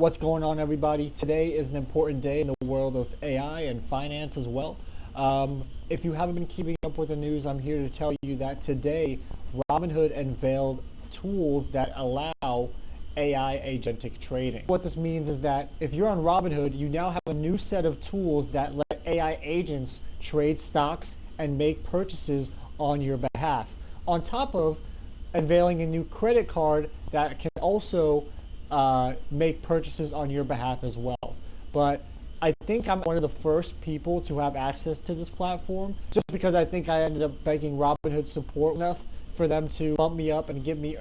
What's going on, everybody? Today is an important day in the world of AI and finance as well. If you haven't been keeping up with the news, I'm here to tell you that today Robinhood unveiled tools that allow AI agentic trading. What this means is that if you're on Robinhood, you now have a new set of tools that let AI agents trade stocks and make purchases on your behalf. On top of unveiling a new credit card that can also make purchases on your behalf as well. But I think I'm one of the first people to have access to this platform, just because I think I ended up begging Robinhood support enough for them to bump me up and give me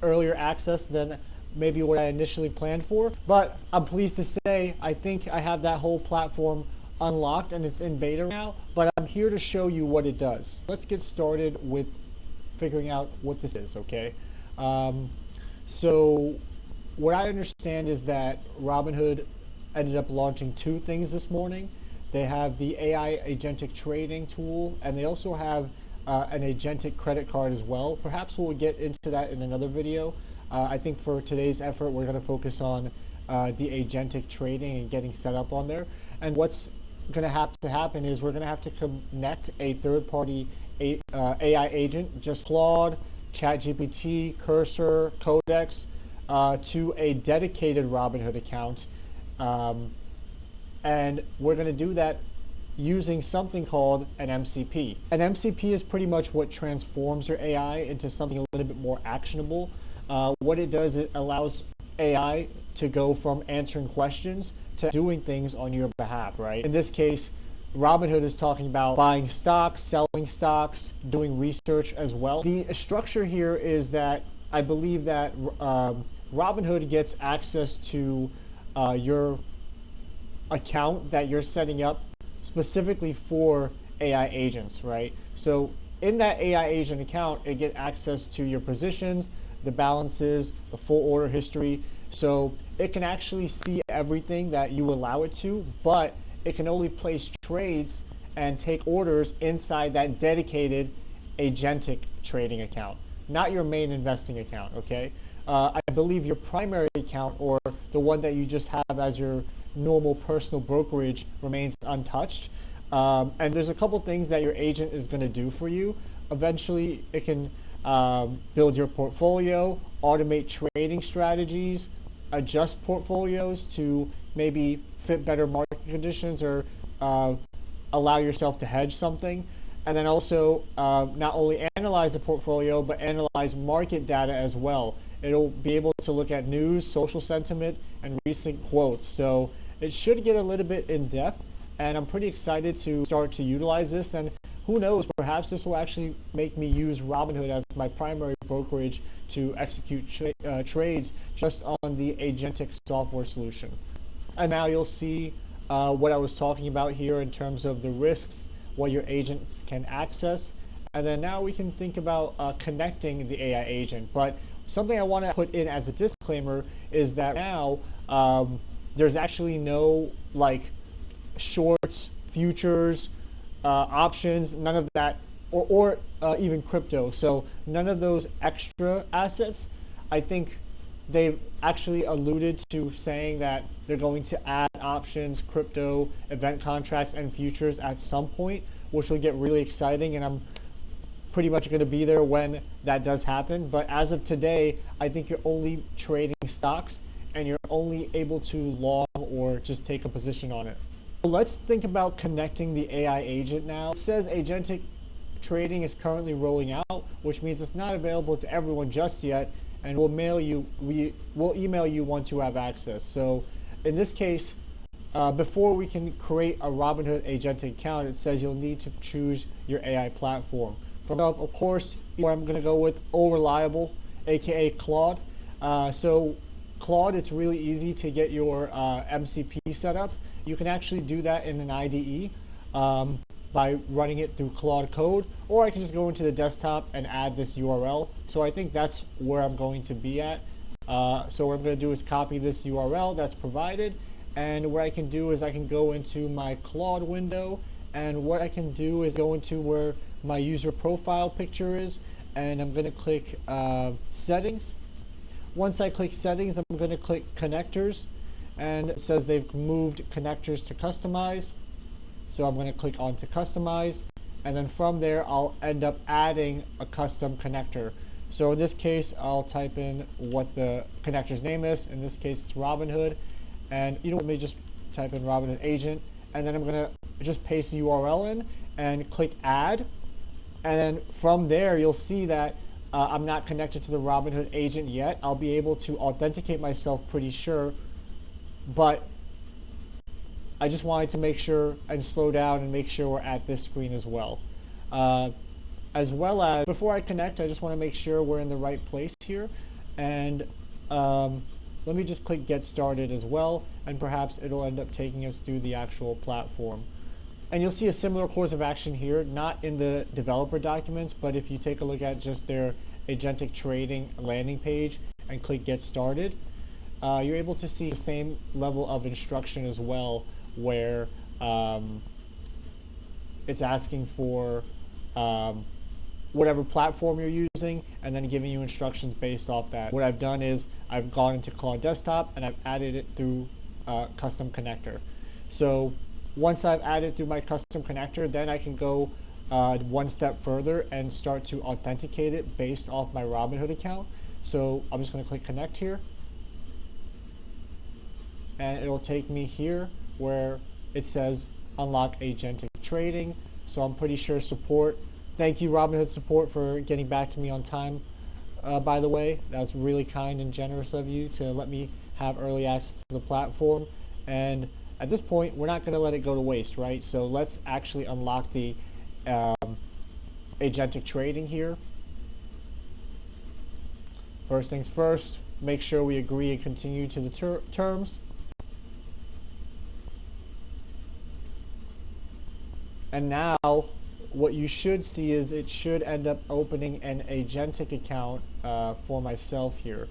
earlier access than maybe what I initially planned for. But I'm pleased to say I think I have that whole platform unlocked and it's in beta now, but I'm here to show you what it does. Let's get started with figuring out what this is, okay? So what I understand is that Robinhood ended up launching two things this morning. They have the AI agentic trading tool, and they also have an agentic credit card as well. Perhaps we'll get into that in another video. I think for today's effort, we're going to focus on the agentic trading and getting set up on there. And what's going to have to happen is we're going to have to connect a third-party AI agent, just Claude, ChatGPT, Cursor, Codex, to a dedicated Robinhood account. And we're going to do that using something called an MCP. An MCP is pretty much what transforms your AI into something a little bit more actionable. What it does, it allows AI to go from answering questions to doing things on your behalf, right? In this case, Robinhood is talking about buying stocks, selling stocks, doing research as well. The structure here is that I believe that Robinhood gets access to your account that you're setting up specifically for AI agents, right? So in that AI agent account, it gets access to your positions, the balances, the full order history. So it can actually see everything that you allow it to, but it can only place trades and take orders inside that dedicated agentic trading account, not your main investing account, okay? I believe your primary account, or the one that you just have as your normal personal brokerage, remains untouched. And there's a couple things that your agent is going to do for you. Eventually, it can build your portfolio, automate trading strategies, adjust portfolios to maybe fit better market conditions, or allow yourself to hedge something. And then also not only analyze the portfolio, but analyze market data as well. It'll be able to look at news, social sentiment, and recent quotes. So it should get a little bit in depth, and I'm pretty excited to start to utilize this. And who knows, perhaps this will actually make me use Robinhood as my primary brokerage to execute trades just on the agentic software solution. And now you'll see what I was talking about here in terms of the risks, what your agents can access. And then now we can think about connecting the AI agent. But something I want to put in as a disclaimer is that now there's actually no like shorts, futures, options, none of that, or even crypto. So none of those extra assets. I think they've actually alluded to saying that they're going to add options, crypto, event contracts, and futures at some point, which will get really exciting, and I'm pretty much going to be there when that does happen. But as of today, I think you're only trading stocks, and you're only able to long or just take a position on it. So let's think about connecting the AI agent now. It says agentic trading is currently rolling out, which means it's not available to everyone just yet, and we'll email you once you have access. So in this case, before we can create a Robinhood agentic account, it says you'll need to choose your AI platform. Of course, I'm going to go with Reliable, aka Claude. So Claude, it's really easy to get your MCP set up. You can actually do that in an IDE by running it through Claude Code, or I can just go into the desktop and add this URL. So I think that's where I'm going to be at. So what I'm going to do is copy this URL that's provided, and what I can do is I can go into my Claude window, and what I can do is go into where my user profile picture is, and I'm going to click settings. Once I click settings, I'm going to click connectors, and it says they've moved connectors to customize. So I'm going to click on to customize, and then from there I'll end up adding a custom connector. So in this case I'll type in what the connector's name is. In this case it's Robinhood, and let me just type in Robinhood agent, and then I'm going to just paste the URL in and click add, and then from there you'll see that I'm not connected to the Robinhood agent yet. I'll be able to authenticate myself pretty sure, but I just wanted to make sure and slow down and make sure we're at this screen as well. As well as, before I connect, I just want to make sure we're in the right place here. And let me just click get started as well, and perhaps it'll end up taking us through the actual platform. And you'll see a similar course of action here, not in the developer documents, but if you take a look at just their Agentic trading landing page and click get started, you're able to see the same level of instruction as well, where it's asking for whatever platform you're using and then giving you instructions based off that. What I've done is I've gone into Claude Desktop and I've added it through custom connector. So once I've added through my custom connector, then I can go one step further and start to authenticate it based off my Robinhood account. So I'm just going to click connect here, and it'll take me here where it says unlock Agentic trading. So I'm pretty sure support. Thank you, Robinhood support, for getting back to me on time. By the way, that's really kind and generous of you to let me have early access to the platform. And at this point, we're not going to let it go to waste, right? So let's actually unlock the Agentic trading here. First things first, make sure we agree and continue to the terms. And now what you should see is it should end up opening an Agentic account for myself here.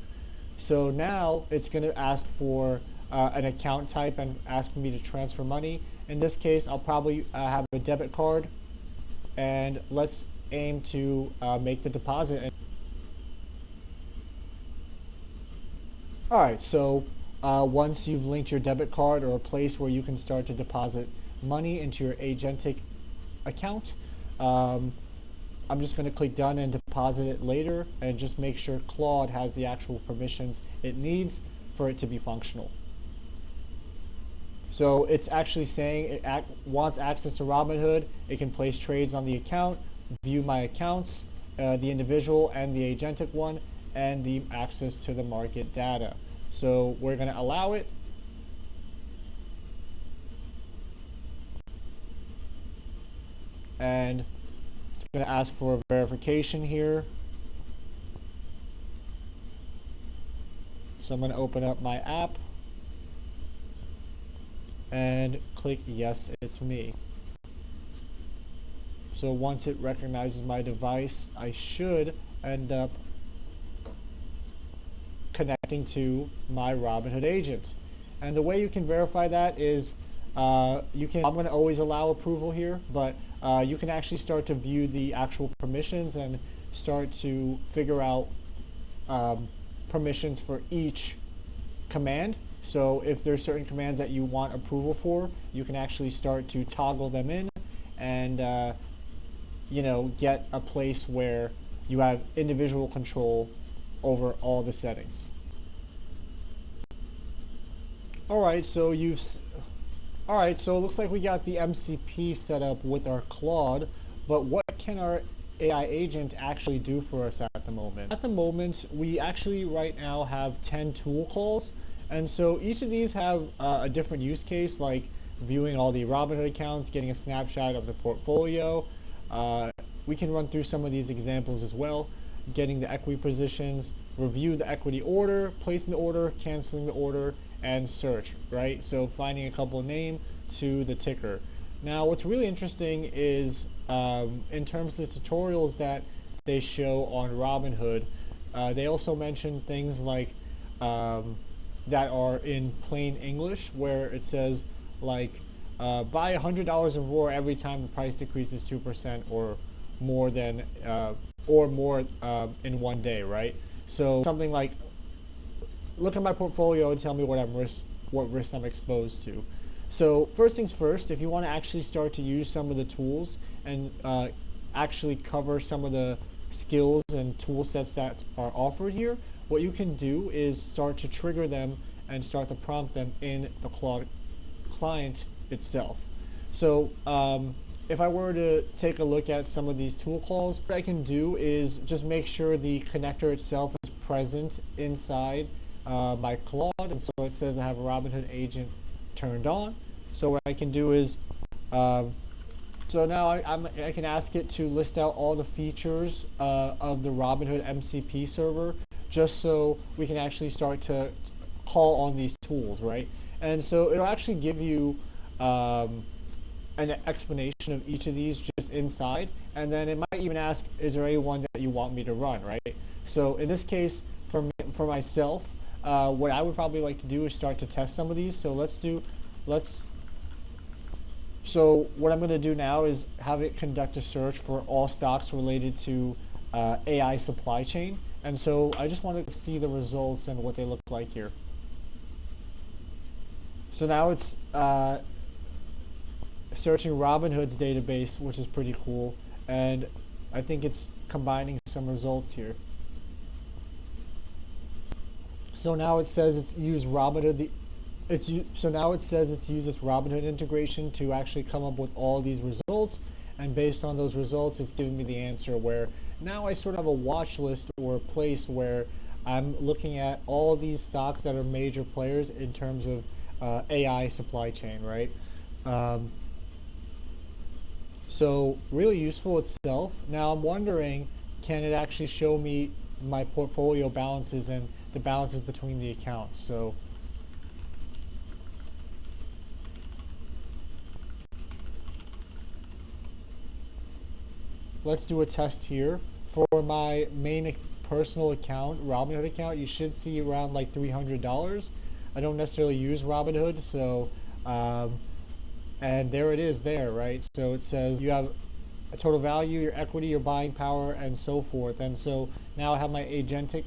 So now it's going to ask for an account type and ask me to transfer money. In this case, I'll probably have a debit card, and let's aim to make the deposit. All right, so once you've linked your debit card or a place where you can start to deposit money into your Agentic account, I'm just going to click done and deposit it later, and just make sure Claude has the actual permissions it needs for it to be functional. So it's actually saying it wants access to Robinhood. It can place trades on the account, view my accounts, the individual and the Agentic one, and the access to the market data. So we're going to allow it. And it's going to ask for verification here. So I'm going to open up my app and click yes, it's me. So once it recognizes my device, I should end up connecting to my Robinhood agent. And the way you can verify that is I'm going to always allow approval here, but you can actually start to view the actual permissions and start to figure out permissions for each command. So if there's certain commands that you want approval for, you can actually start to toggle them in and get a place where you have individual control over all the settings. Alright, so it looks like we got the MCP set up with our Claude, but what can our AI agent actually do for us at the moment? At the moment, we actually right now have 10 tool calls, and so each of these have a different use case, like viewing all the Robinhood accounts, getting a snapshot of the portfolio. We can run through some of these examples as well, getting the equity positions, review the equity order, placing the order, canceling the order, and search, right? So finding a couple name to the ticker. Now what's really interesting is in terms of the tutorials that they show on Robinhood, they also mention things like that are in plain English, where it says like buy $100 of ROAR every time the price decreases 2% or more than in one day, right? So something like, look at my portfolio and tell me what I'm what risks I'm exposed to. So first things first, if you want to actually start to use some of the tools and actually cover some of the skills and tool sets that are offered here, what you can do is start to trigger them and start to prompt them in the Claude client itself. So if I were to take a look at some of these tool calls, what I can do is just make sure the connector itself is present inside my Claude, and so it says I have a Robinhood agent turned on. So what I can do is, so now I can ask it to list out all the features of the Robinhood MCP server, just so we can actually start to call on these tools, right? And so it'll actually give you an explanation of each of these just inside, and then it might even ask, is there any one that you want me to run, right? So in this case, for myself, what I would probably like to do is start to test some of these. So what I'm going to do now is have it conduct a search for all stocks related to AI supply chain. And so I just want to see the results and what they look like here. So now it's searching Robinhood's database, which is pretty cool, and I think it's combining some results here. So now it says it's used Robinhood. So now it says it's used its Robinhood integration to actually come up with all these results, and based on those results, it's giving me the answer. Where now I sort of have a watch list or a place where I'm looking at all these stocks that are major players in terms of AI supply chain, right? So really useful itself. Now I'm wondering, can it actually show me my portfolio balances and the balances between the accounts? So let's do a test here. For my main personal account, Robinhood account, you should see around like $300. I don't necessarily use Robinhood, so and there it is there, right? So it says you have a total value, your equity, your buying power, and so forth. And so now I have my Agentic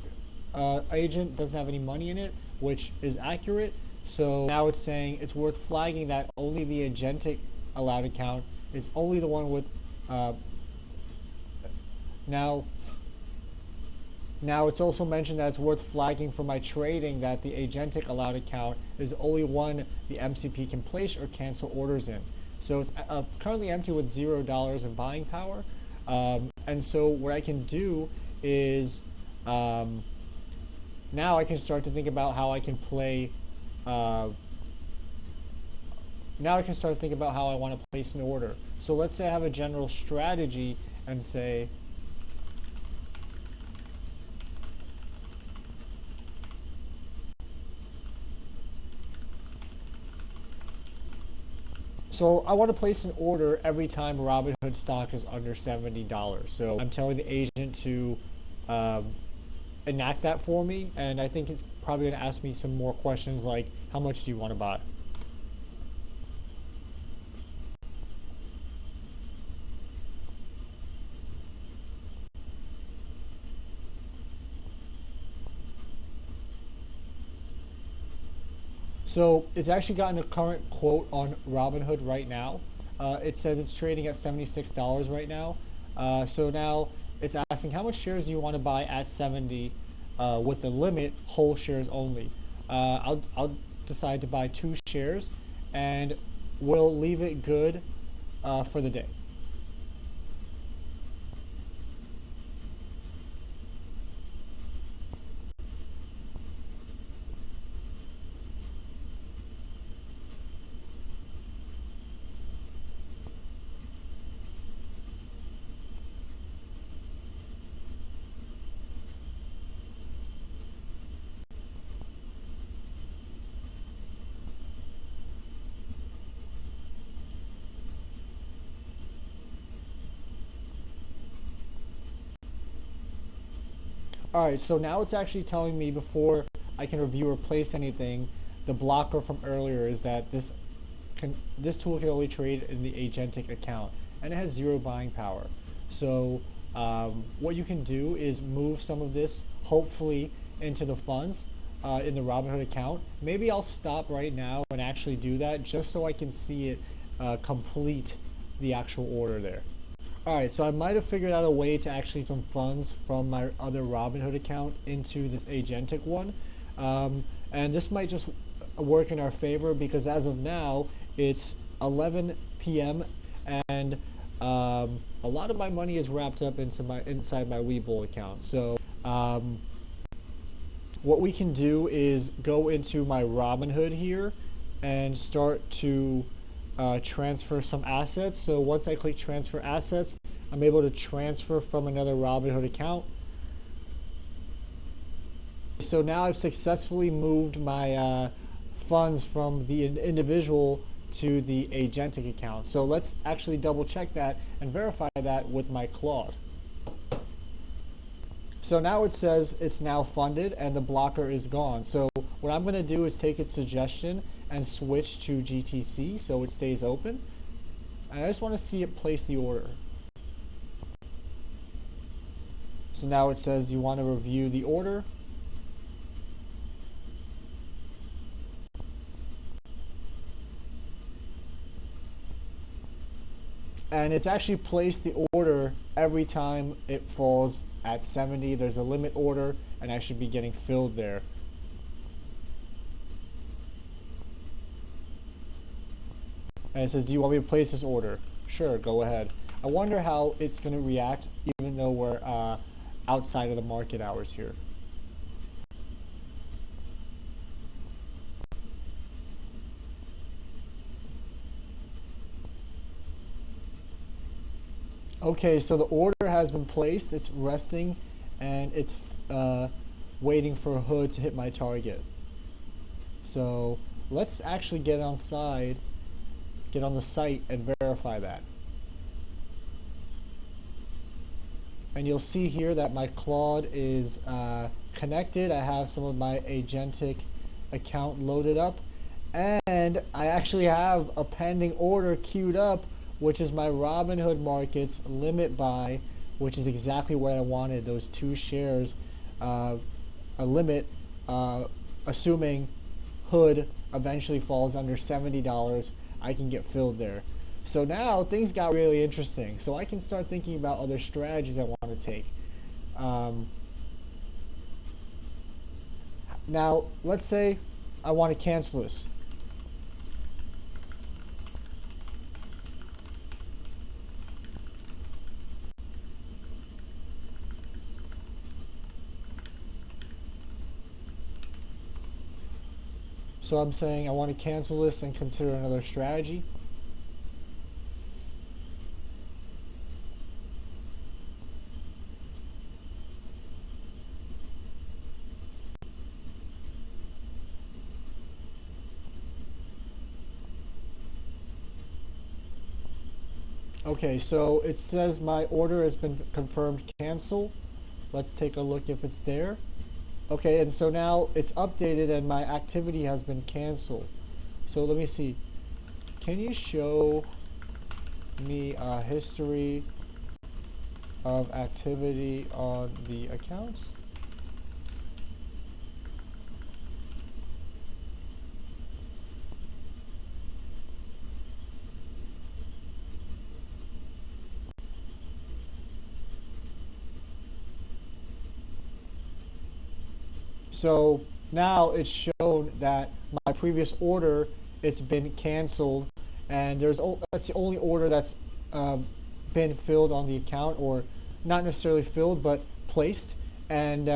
agent, doesn't have any money in it, which is accurate. So now it's saying it's worth flagging that only the Agentic allowed account is only the one with Now it's also mentioned that it's worth flagging for my trading that the Agentic allowed account is only one the MCP can place or cancel orders in. So it's currently empty with $0 in buying power. And so what I can do is now I can start to think about how I can play. Now I can start to think about how I want to place an order. So let's say I have a general strategy and say, so I want to place an order every time Robinhood stock is under $70. So I'm telling the agent to enact that for me, and I think it's probably going to ask me some more questions like, how much do you want to buy? So it's actually gotten a current quote on Robinhood right now. It says it's trading at $76 right now. So now it's asking how much shares do you want to buy at 70 with the limit whole shares only. I'll decide to buy 2 shares and we'll leave it good for the day. All right, so now it's actually telling me before I can review or place anything, the blocker from earlier is that this tool can only trade in the Agentic account, and it has 0 buying power. So what you can do is move some of this, hopefully, into the funds. in the Robinhood account. Maybe I'll stop right now and actually do that just so I can see it complete the actual order there. Alright, so I might have figured out a way to actually some funds from my other Robinhood account into this Agentic one. And this might just work in our favor because as of now, it's 11 p.m. and a lot of my money is wrapped up into inside my Webull account. So what we can do is go into my Robinhood here and start to transfer some assets. So once I click transfer assets, I'm able to transfer from another Robinhood account. So now I've successfully moved my funds from the individual to the Agentic account. So let's actually double check that and verify that with my Claude. So now it says it's now funded and the blocker is gone. So what I'm going to do is take its suggestion and switch to GTC so it stays open. And I just want to see it place the order. So now it says you want to review the order. And it's actually placed the order every time it falls at 70. There's a limit order and I should be getting filled there. And it says, do you want me to place this order? Sure, go ahead. I wonder how it's going to react even though we're outside of the market hours here. Okay, so the order has been placed, it's resting, and it's waiting for a hood to hit my target. So let's actually get on the site and verify that. And you'll see here that my Claude is connected. I have some of my Agentic account loaded up, and I actually have a pending order queued up, which is my Robinhood Markets limit buy, which is exactly what I wanted, those 2 shares, a limit, assuming Hood eventually falls under $70, I can get filled there. So now things got really interesting. So I can start thinking about other strategies I want to take. Now, let's say I want to cancel this. So I'm saying I want to cancel this and consider another strategy. Okay, so it says my order has been confirmed cancel. Let's take a look if it's there. Okay, and so now it's updated and my activity has been canceled. So let me see. Can you show me a history of activity on the accounts? So now it's shown that my previous order, it's been canceled, and that's the only order that's been filled on the account, or not necessarily filled, but placed. And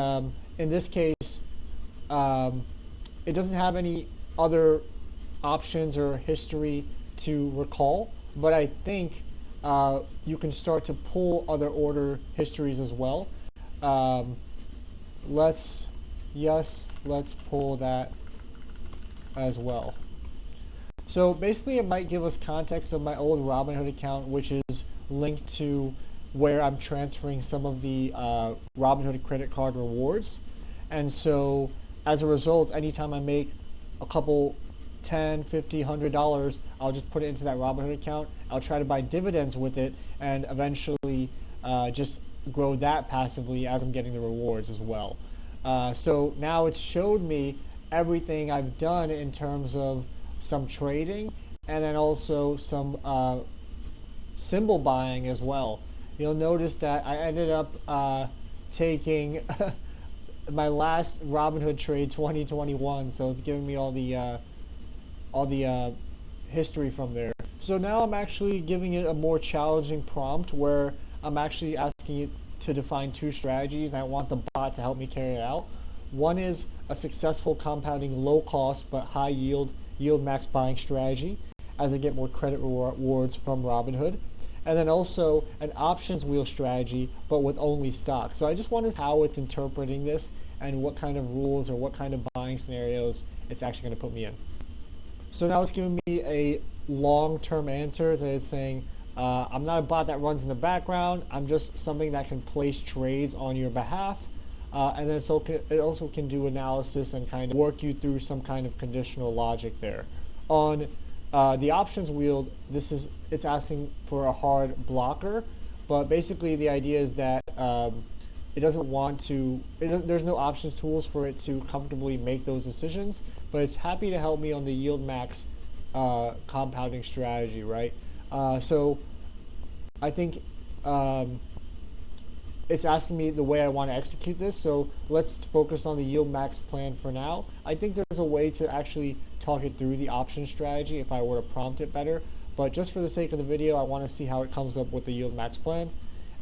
in this case, it doesn't have any other options or history to recall, but I think you can start to pull other order histories as well. Let's pull that as well. So basically it might give us context of my old Robinhood account, which is linked to where I'm transferring some of the Robinhood credit card rewards. And so as a result, anytime I make a couple $10, $50, $100, I'll just put it into that Robinhood account. I'll try to buy dividends with it and eventually just grow that passively as I'm getting the rewards as well. So now it's showed me everything I've done in terms of some trading and then also some symbol buying as well. You'll notice that I ended up taking my last Robinhood trade 2021, so it's giving me all the history from there. So now I'm actually giving it a more challenging prompt where I'm actually asking it to define two strategies. I want the bot to help me carry it out. One is a successful compounding low cost but high yield max buying strategy as I get more credit rewards from Robinhood. And then also an options wheel strategy, but with only stock. So I just want to see how it's interpreting this and what kind of rules or what kind of buying scenarios it's actually going to put me in. So now it's giving me a long-term answer that is saying, I'm not a bot that runs in the background. I'm just something that can place trades on your behalf. And then it also can do analysis and kind of work you through some kind of conditional logic there. On the options wheel, it's asking for a hard blocker, but basically the idea is that it doesn't want to, there's no options tools for it to comfortably make those decisions, but it's happy to help me on the YieldMax compounding strategy, right? So I think it's asking me the way I want to execute this, so let's focus on the YieldMax plan for now. I think there's a way to actually talk it through the option strategy if I were to prompt it better, but just for the sake of the video, I want to see how it comes up with the YieldMax plan.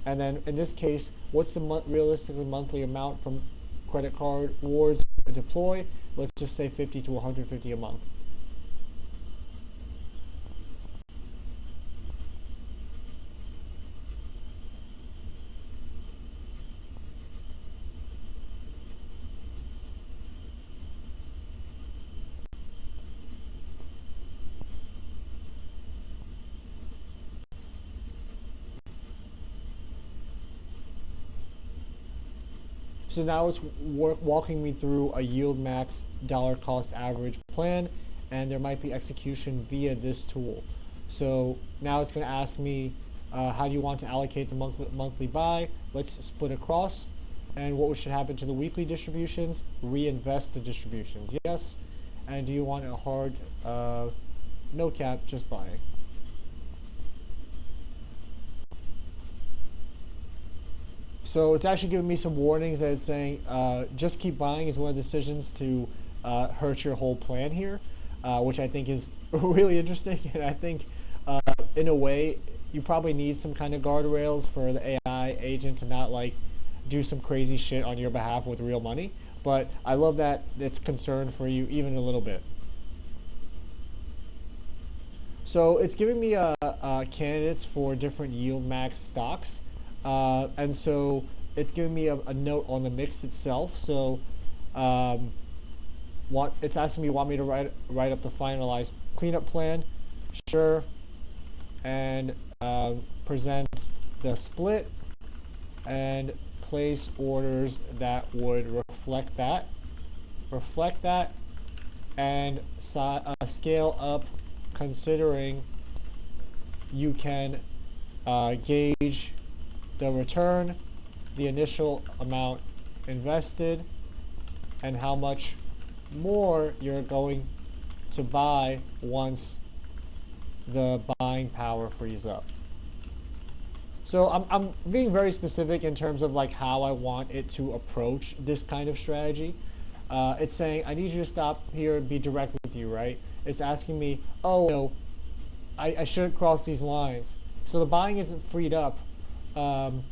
And then in this case, what's the realistically monthly amount from credit card rewards to deploy? Let's just say 50 to 150 a month. So now it's walking me through a YieldMax dollar cost average plan, and there might be execution via this tool. So now it's going to ask me, how do you want to allocate the monthly buy? Let's split across. And what should happen to the weekly distributions? Reinvest the distributions, yes. And do you want a hard no cap, just buying? So it's actually giving me some warnings that it's saying just keep buying is one of the decisions to hurt your whole plan here, which I think is really interesting. And I think in a way you probably need some kind of guardrails for the AI agent to not like do some crazy shit on your behalf with real money. But I love that it's concerned for you even a little bit. So it's giving me candidates for different YieldMax stocks. And so it's giving me a note on the mix itself. So it's asking me, want me to write up the finalized cleanup plan? Sure. And present the split and place orders that would reflect that. And scale up considering you can gauge the return, the initial amount invested, and how much more you're going to buy once the buying power frees up. So I'm being very specific in terms of like how I want it to approach this kind of strategy. It's saying, I need you to stop here and be direct with you, right? It's asking me, oh, no, I shouldn't cross these lines. So the buying isn't freed up. And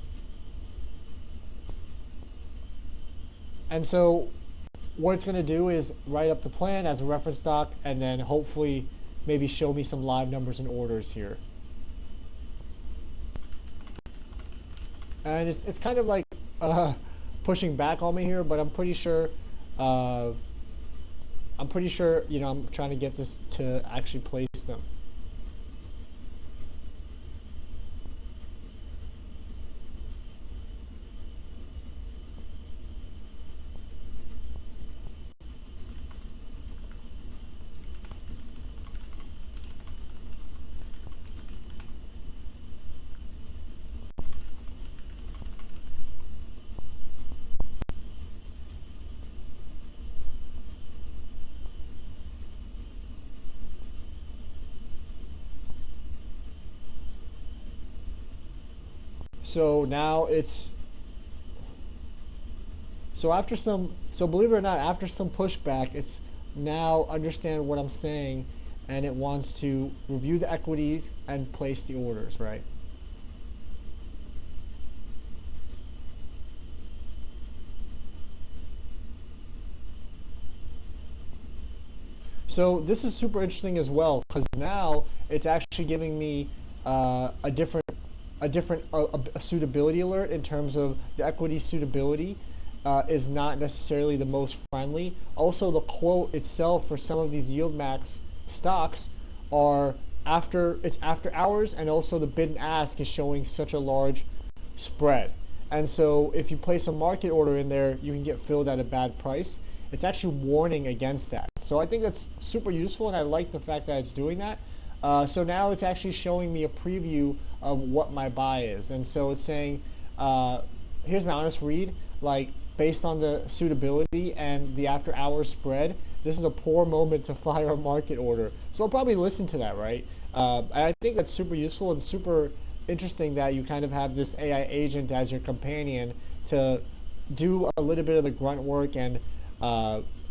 so what it's going to do is write up the plan as a reference stock and then hopefully maybe show me some live numbers and orders here. And it's kind of like pushing back on me here, but I'm pretty sure you know, I'm trying to get this to actually place them. So now it's, so believe it or not, after some pushback, it's now understand what I'm saying, and it wants to review the equities and place the orders, right? So this is super interesting as well, because now it's actually giving me a different a suitability alert in terms of the equity suitability is not necessarily the most friendly. Also, the quote itself for some of these YieldMax stocks are after hours, and also the bid and ask is showing such a large spread. And so if you place a market order in there, you can get filled at a bad price. It's actually warning against that. So I think that's super useful, and I like the fact that it's doing that. So now it's actually showing me a preview of what my buy is. And so it's saying, here's my honest read, like based on the suitability and the after hours spread, this is a poor moment to fire a market order. So I'll probably listen to that, right? I think that's super useful and super interesting that you kind of have this AI agent as your companion to do a little bit of the grunt work and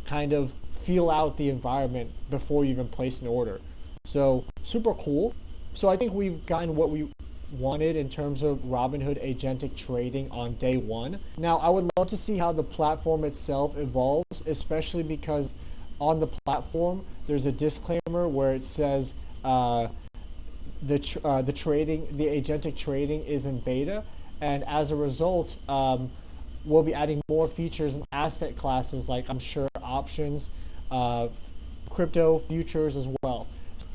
kind of feel out the environment before you even place an order. So super cool. So I think we've gotten what we wanted in terms of Robinhood agentic trading on day one. Now I would love to see how the platform itself evolves, especially because on the platform there's a disclaimer where it says the agentic trading is in beta, and as a result, we'll be adding more features and asset classes like I'm sure options, crypto futures as well.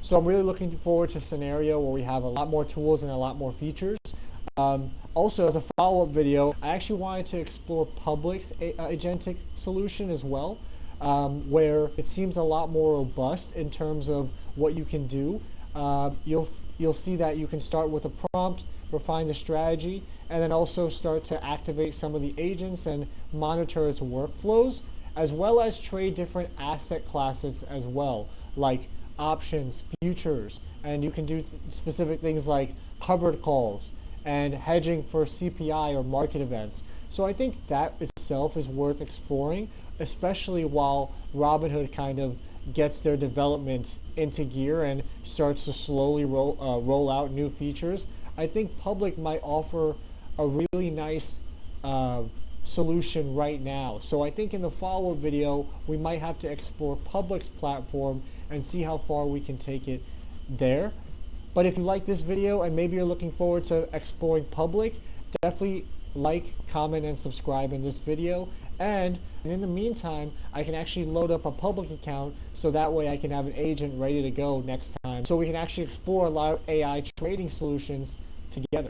So I'm really looking forward to a scenario where we have a lot more tools and a lot more features. Also, as a follow-up video, I actually wanted to explore Public's agentic solution as well, where it seems a lot more robust in terms of what you can do. You'll see that you can start with a prompt, refine the strategy, and then also start to activate some of the agents and monitor its workflows, as well as trade different asset classes as well, like options, futures, and you can do specific things like covered calls and hedging for CPI or market events. So I think that itself is worth exploring, especially while Robinhood kind of gets their development into gear and starts to slowly roll out new features. I think Public might offer a really nice solution right now. So I think in the follow-up video, we might have to explore Public's platform and see how far we can take it there. But if you like this video and maybe you're looking forward to exploring Public, definitely like, comment, and subscribe in this video. And in the meantime, I can actually load up a Public account so that way I can have an agent ready to go next time, so we can actually explore a lot of AI trading solutions together.